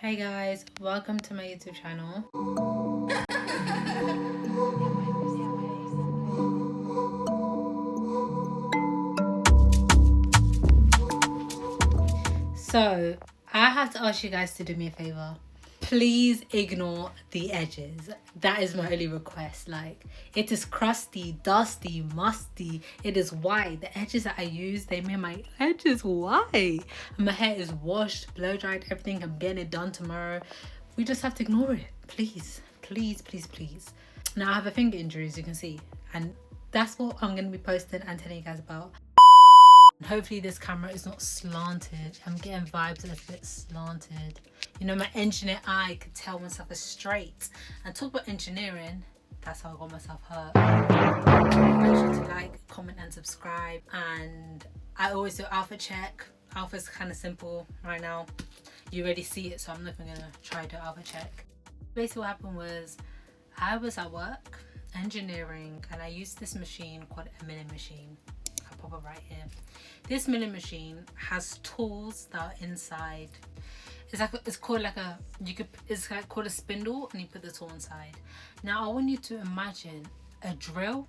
Hey guys, welcome to my YouTube channel. So, I have to ask you guys to do me a favor. Please ignore the edges. That is my only request. Like, it is crusty, dusty, musty. It is white. The edges that I use, they made my edges white. My hair is washed, blow dried, everything. I'm getting it done tomorrow. We just have to ignore it. Please, please, please, please. Now, I have a finger injury, as you can see. And that's what I'm going to be posting and telling you guys about. Hopefully this camera is not slanted. I'm getting vibes that's a bit slanted. You know, my engineer eye could tell when stuff is straight. And talk about engineering, that's how I got myself hurt. Make sure to like, comment and subscribe. And I always do outfit check. Outfit's kind of simple right now. You already see it, so I'm not even gonna try to outfit check. Basically what happened was I was at work, engineering, and I used this machine called a milling machine. I'll pop it right here. This milling machine has tools that are inside. It's called like a called a spindle, and you put the tool inside. Now I want you to imagine a drill,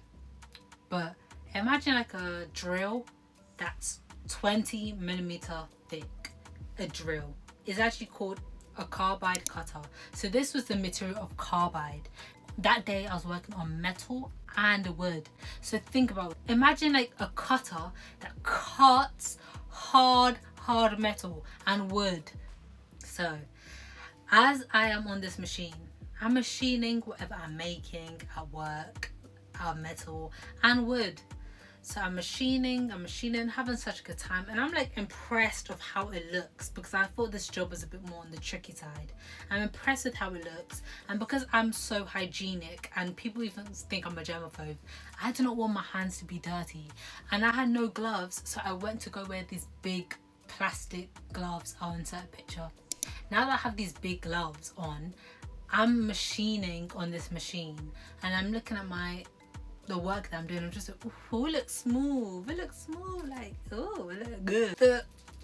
but imagine like a drill that's 20 millimeter thick. A drill is actually called a carbide cutter. So this was the material of carbide. That day I was working on metal and wood. So think about it. Imagine like a cutter that cuts hard metal and wood. So as I am on this machine, I'm machining whatever I'm making at work, out of metal and wood. So I'm machining, having such a good time, and I'm like impressed of how it looks, because I thought this job was a bit more on the tricky side. I'm impressed with how it looks, and because I'm so hygienic and people even think I'm a germaphobe, I do not want my hands to be dirty. And I had no gloves, so I went to go wear these big plastic gloves. I'll insert a picture. Now that I have these big gloves on, I'm machining on this machine, and I'm looking at the work that I'm doing. I'm just like, oh, it looks smooth. It looks smooth. Like, oh, it looks good. The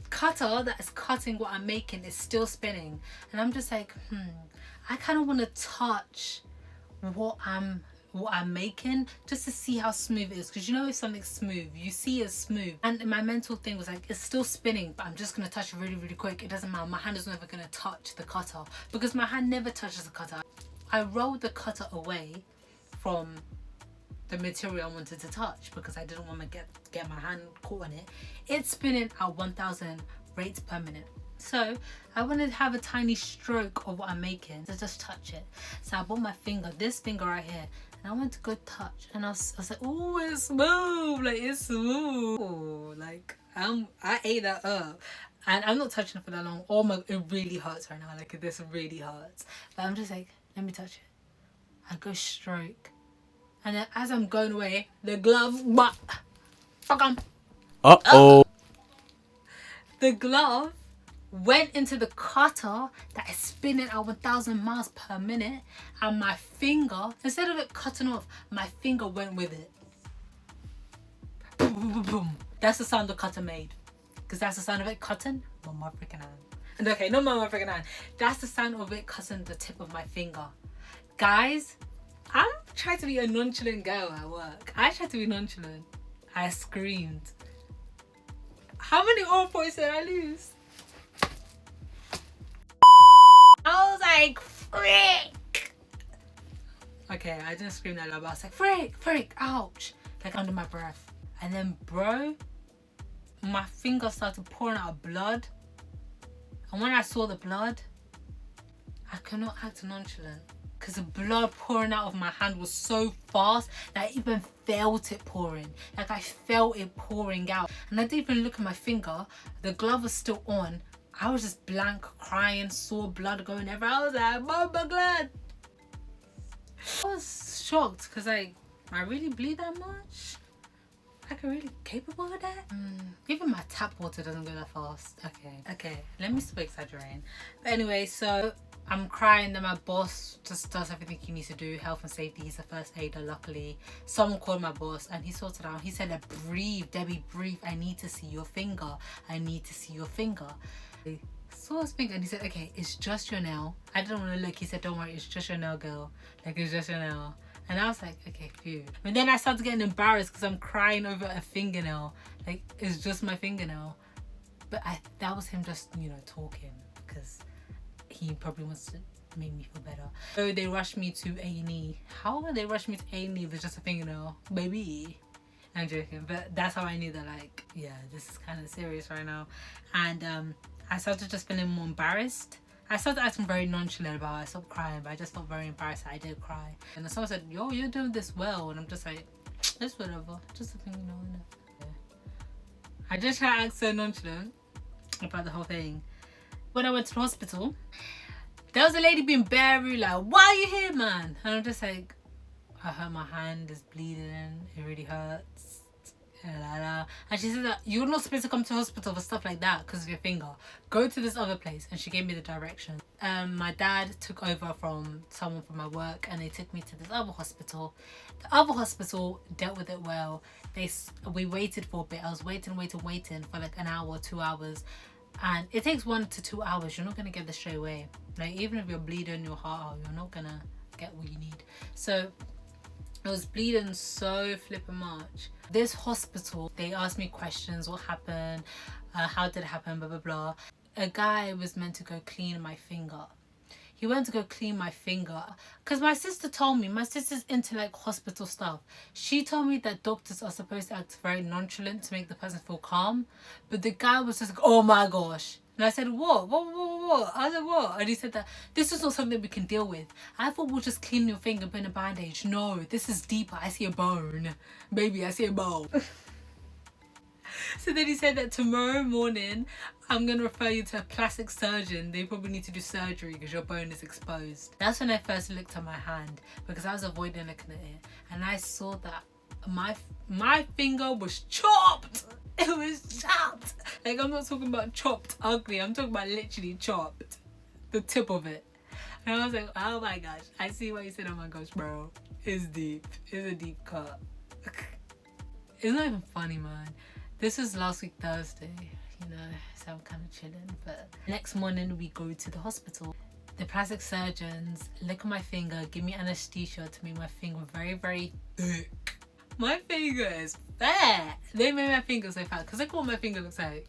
cutter that is cutting what I'm making is still spinning, and I'm just like, I kind of want to touch what I'm making just to see how smooth it is, because you know if something's smooth, you see it's smooth. And my mental thing was like, it's still spinning, but I'm just gonna touch it really quick. It doesn't matter. My hand is never gonna touch the cutter, because my hand never touches the cutter. I rolled the cutter away from the material I wanted to touch because I didn't want to get my hand caught on it. It's spinning at 1,000 rates per minute. So I wanted to have a tiny stroke of what I'm making to just touch it. So I bought my finger, this finger right here, and I went to go touch, and I was like, oh, it's smooth, like it's smooth. Oh, like I ate that up. And I'm not touching it for that long. Oh my, it really hurts right now. Like this really hurts. But I'm just like, let me touch it. I go stroke. And then as I'm going away, the glove, fuck on. Uh-oh. The glove went into the cutter that is spinning at 1,000 miles per minute, and my finger, instead of it cutting off, my finger went with it. Boom, boom, boom, boom. That's the sound the cutter made, because that's the sound of it cutting my freaking hand. And okay, not my freaking hand. That's the sound of it cutting the tip of my finger. Guys, I'm trying to be a nonchalant girl at work. I tried to be nonchalant. I screamed. How many all points did I lose? I was like, frick! Okay, I didn't scream that loud, but I was like, frick, ouch. Like under my breath. And then, bro, my finger started pouring out blood. And when I saw the blood, I could not act nonchalant, because the blood pouring out of my hand was so fast that I even felt it pouring. Like I felt it pouring out. And I didn't even look at my finger. The glove was still on. I was just blank, crying, saw blood going everywhere. I was like, Mama blood. I was shocked, because I really bleed that much? Like I'm really capable of that? Even my tap water doesn't go that fast. Okay, let me stop exaggerating. But anyway, so I'm crying, then my boss just does everything he needs to do, health and safety. He's a first aider, luckily. Someone called my boss and he sorted out. He said, breathe, Debbie, breathe. I need to see your finger. I need to see your finger. I saw his finger and he said, okay, it's just your nail. I didn't want to look. He said, don't worry, it's just your nail, girl. Like, it's just your nail. And I was like, okay, phew. And then I started getting embarrassed because I'm crying over a fingernail. Like, it's just my fingernail. But that was him just, you know, talking, because he probably wants to make me feel better. So they rushed me to A&E. How would they rush me to A&E with just a fingernail? Baby. I'm joking, but that's how I knew that, like, yeah, this is kind of serious right now. And I started just feeling more embarrassed. I started acting very nonchalant about it. I stopped crying, but I just felt very embarrassed that I did cry. And then someone said, yo, you're doing this well. And I'm just like, it's whatever, just a fingernail, innit? Yeah. I just tried to act so nonchalant about the whole thing. When I went to the hospital, there was a lady being very like, why are you here, man? And I'm just like, I hurt my hand, it's bleeding, it really hurts. And she said that you're not supposed to come to hospital for stuff like that because of your finger. Go to this other place. And she gave me the direction. My dad took over from someone from my work and they took me to this other hospital. The other hospital dealt with it well. We waited for a bit. I was waiting for like an hour, 2 hours. And it takes 1 to 2 hours. You're not going to get this straight away. Like, even if you're bleeding your heart out, you're not going to get what you need. So I was bleeding so flipping much. This hospital, they asked me questions. What happened? How did it happen? Blah, blah, blah. A guy was meant to go clean my finger. He went to go clean my finger. Because my sister told me, my sister's into like hospital stuff. She told me that doctors are supposed to act very nonchalant to make the person feel calm. But the guy was just like, oh my gosh. And I said, what? I said, what? And he said that this is not something we can deal with. I thought we'll just clean your finger, put in a bandage. No, this is deeper. I see a bone. Baby, I see a bone. So then he said that tomorrow morning, I'm going to refer you to a plastic surgeon. They probably need to do surgery because your bone is exposed. That's when I first looked at my hand because I was avoiding looking at it. And I saw that my finger was chopped. It was chopped. Like, I'm not talking about chopped ugly. I'm talking about literally chopped. The tip of it. And I was like, oh my gosh. I see why you said, oh my gosh, bro. It's deep. It's a deep cut. It's not even funny, man. This was last week Thursday, you know, so I'm kind of chilling. But next morning we go to the hospital. The plastic surgeons look at my finger, give me anesthesia to make my finger very, very thick. My finger is fat. They made my finger so fat because look what my finger looks like.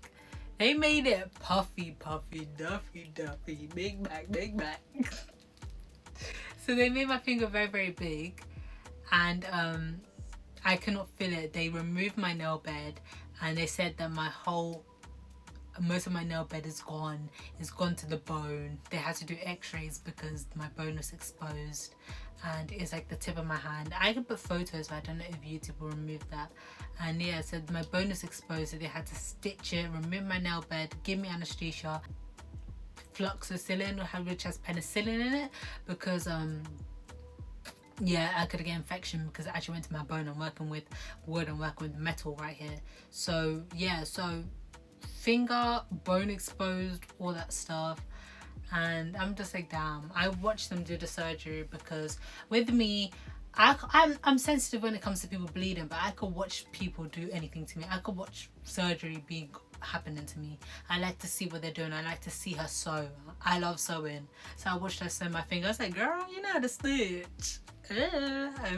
They made it puffy, duffy, big back. So they made my finger very, very big, and I cannot feel it. They removed my nail bed. And they said that most of my nail bed is gone. It's gone to the bone. They had to do x-rays because my bone was exposed. And it's like the tip of my hand. I could put photos, but I don't know if YouTube will remove that. And yeah, so my bone is exposed. So they had to stitch it, remove my nail bed, give me anesthesia, fluoxetine, which has penicillin in it. Because yeah, I could get infection because it actually went to my bone. I'm working with wood, I'm working with metal right here. So yeah, so finger, bone exposed, all that stuff. And I'm just like, damn. I watched them do the surgery because with me, I'm sensitive when it comes to people bleeding, but I could watch people do anything to me. I could watch surgery happening to me. I like to see what they're doing. I like to see her sew. I love sewing. So I watched her sew my finger. I was like, girl, you know how to stitch.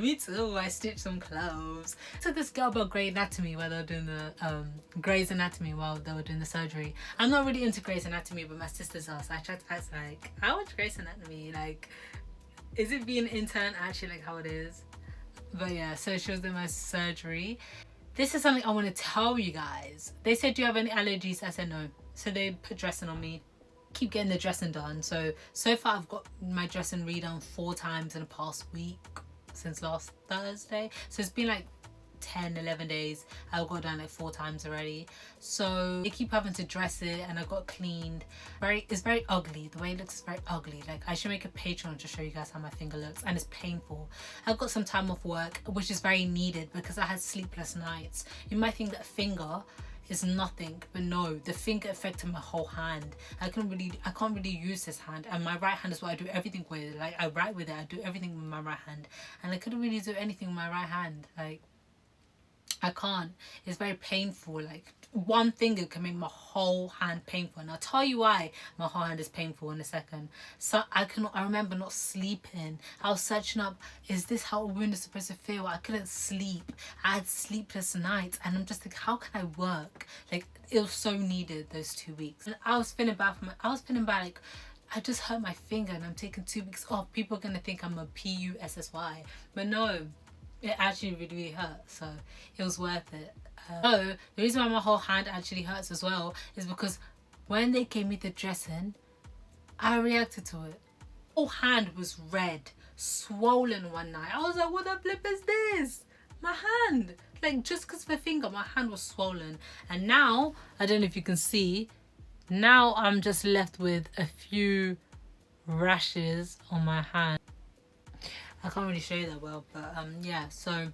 Me too. I stitched some clothes. So this girl about Grey's Anatomy while they were doing the Grey's Anatomy while they were doing the surgery. I'm not really into Grey's Anatomy, but my sister's are. So I tried to ask like, I watch Grey's Anatomy. Like, is it being intern actually like how it is? But yeah, so she was doing my surgery. This is something I want to tell you guys. They said, do you have any allergies? I said no. So they put dressing on me. Keep getting the dressing done. So far I've got my dressing redone 4 times in the past week since last Thursday. So it's been like 10-11 days. I've got done like 4 times already. So they keep having to dress it and I got cleaned. It's very ugly. The way it looks is very ugly. Like, I should make a Patreon to show you guys how my finger looks, and it's painful. I've got some time off work, which is very needed because I had sleepless nights. You might think that finger is nothing, but no, the finger affected my whole hand. I can't really use this hand, and my right hand is what I do everything with. Like, I write with it, I do everything with my right hand, and I couldn't really do anything with my right hand. Like, I can't. It's very painful. Like, one finger can make my whole hand painful, and I'll tell you why my whole hand is painful in a second. So I remember not sleeping. I was searching up, is this how a wound is supposed to feel? I couldn't sleep. I had sleepless nights, and I'm just like, how can I work? Like, it was so needed those 2 weeks. And I was feeling bad like, I just hurt my finger and I'm taking 2 weeks off. People are gonna think I'm a PUSSY, but no, it actually really hurt, so it was worth it. The reason why my whole hand actually hurts as well is because when they gave me the dressing, I reacted to it. Whole hand was red, swollen one night. I was like, what the flip is this? My hand, like, just because of the finger, my hand was swollen. And now, I don't know if you can see, now I'm just left with a few rashes on my hand. I can't really show you that well, but yeah, so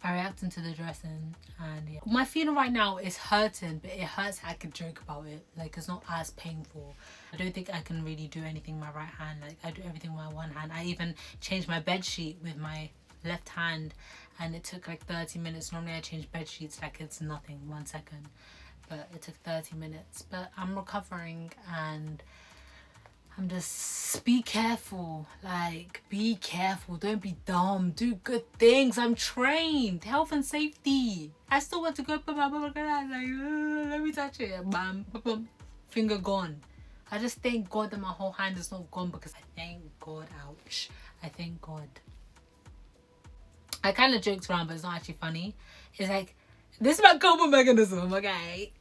I reacted to the dressing, and yeah. My feeling right now is hurting, but it hurts. I can joke about it. Like, it's not as painful. I don't think I can really do anything with my right hand. Like, I do everything with my one hand. I even changed my bed sheet with my left hand, and it took like 30 minutes. Normally I change bed sheets like it's nothing, 1 second, but it took 30 minutes. But I'm recovering, and I'm just, be careful. Like, be careful. Don't be dumb. Do good things. I'm trained. Health and safety. I still want to go put my mama, like, let me touch it. Bam, bam, finger gone. I just thank God that my whole hand is not gone, because I thank God. Ouch. I thank God. I kind of joked around, but it's not actually funny. It's like, this is my coping mechanism, okay?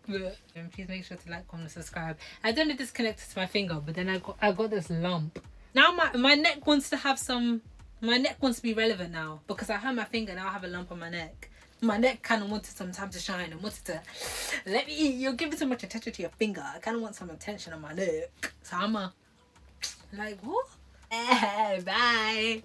Please make sure to like, comment, subscribe. I don't know if this connected to my finger, but then I got this lump. Now my neck wants to have some, my neck wants to be relevant now, because I hurt my finger. Now I have a lump on my neck. My neck kind of wanted some time to shine and wanted to, you're giving so much attention to your finger. I kind of want some attention on my neck. So I'm like, what? Bye.